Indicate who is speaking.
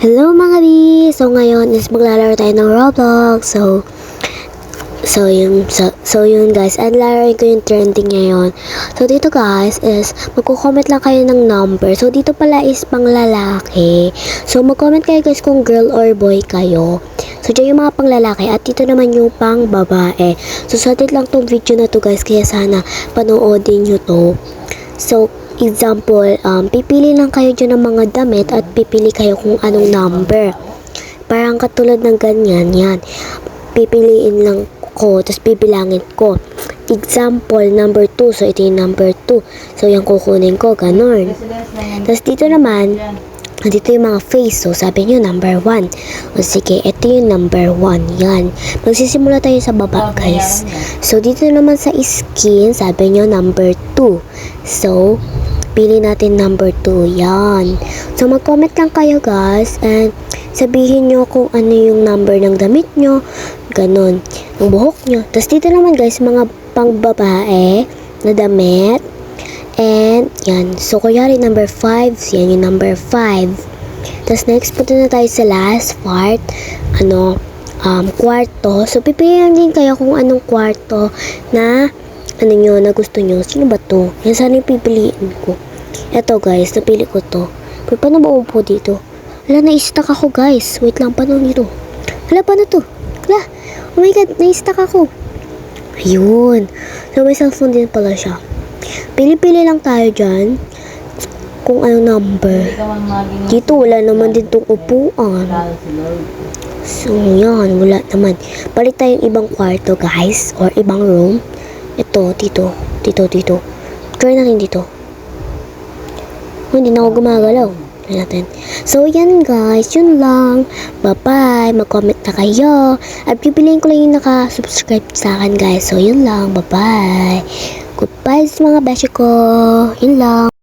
Speaker 1: Hello mga B! So ngayon is maglalaro tayo ng Roblox. So yun guys, and lalaroin ko yung trending ngayon. So dito guys is magko-comment lang kayo ng number. So dito pala is pang lalaki. So mag-comment kayo guys kung girl or boy kayo. So dyan yung mga pang lalaki at dito naman yung pang babae. So sulit lang tong video na to guys, kaya sana panoodin nyo to. So example, pipili lang kayo dyan ng mga damit at pipili kayo kung anong number. Parang katulad ng ganyan, yan. Pipiliin lang ko, tapos bibilangin ko. Example, number 2. So, ito yung number 2. So, yan kukunin ko, ganon. Tapos dito naman, dito yung mga face. So, sabi nyo, number 1. O sige, ito yung number 1. Yan. Magsisimula tayo sa baba, guys. So, dito naman sa skin, sabi nyo, number 2. So, pili natin number 2. Yan. So, mag-comment lang kayo, guys. And, sabihin nyo kung ano yung number ng damit nyo. Ganon. Ang buhok nyo. Tapos, dito naman, guys, mga pang-babae na damit. And, yan. So, kunyari, number 5. So, yan yung number 5. Tapos, next, punta na tayo sa last part. Kwarto. So, pipilihan din kayo kung anong kwarto na na gusto nyo. Sino ba to? Yan sana yung pipiliin ko. Eto, guys. Napili ko to. Pero, paano maupo dito? Wala, na-stuck ako, guys. Wait lang, paano dito? Wala, paano to? Wala. Oh my God, na-stuck ako. Ayun. So, may cellphone din pala siya. Pili-pili lang tayo dyan kung anong number. Dito, wala naman din itong upuan. So, yan. Wala naman. Palit tayong ibang kwarto, guys. Or ibang room. Ito, dito. Dito. Try natin dito. Oh, hindi na ako gumagalaw. Try natin. So, yan guys. Yun lang. Bye-bye. Mag-comment na kayo. At pipiliin ko lang yung naka-subscribe sa akin, guys. So, yun lang. Bye-bye. Goodbye sa mga beshi ko. Yun lang.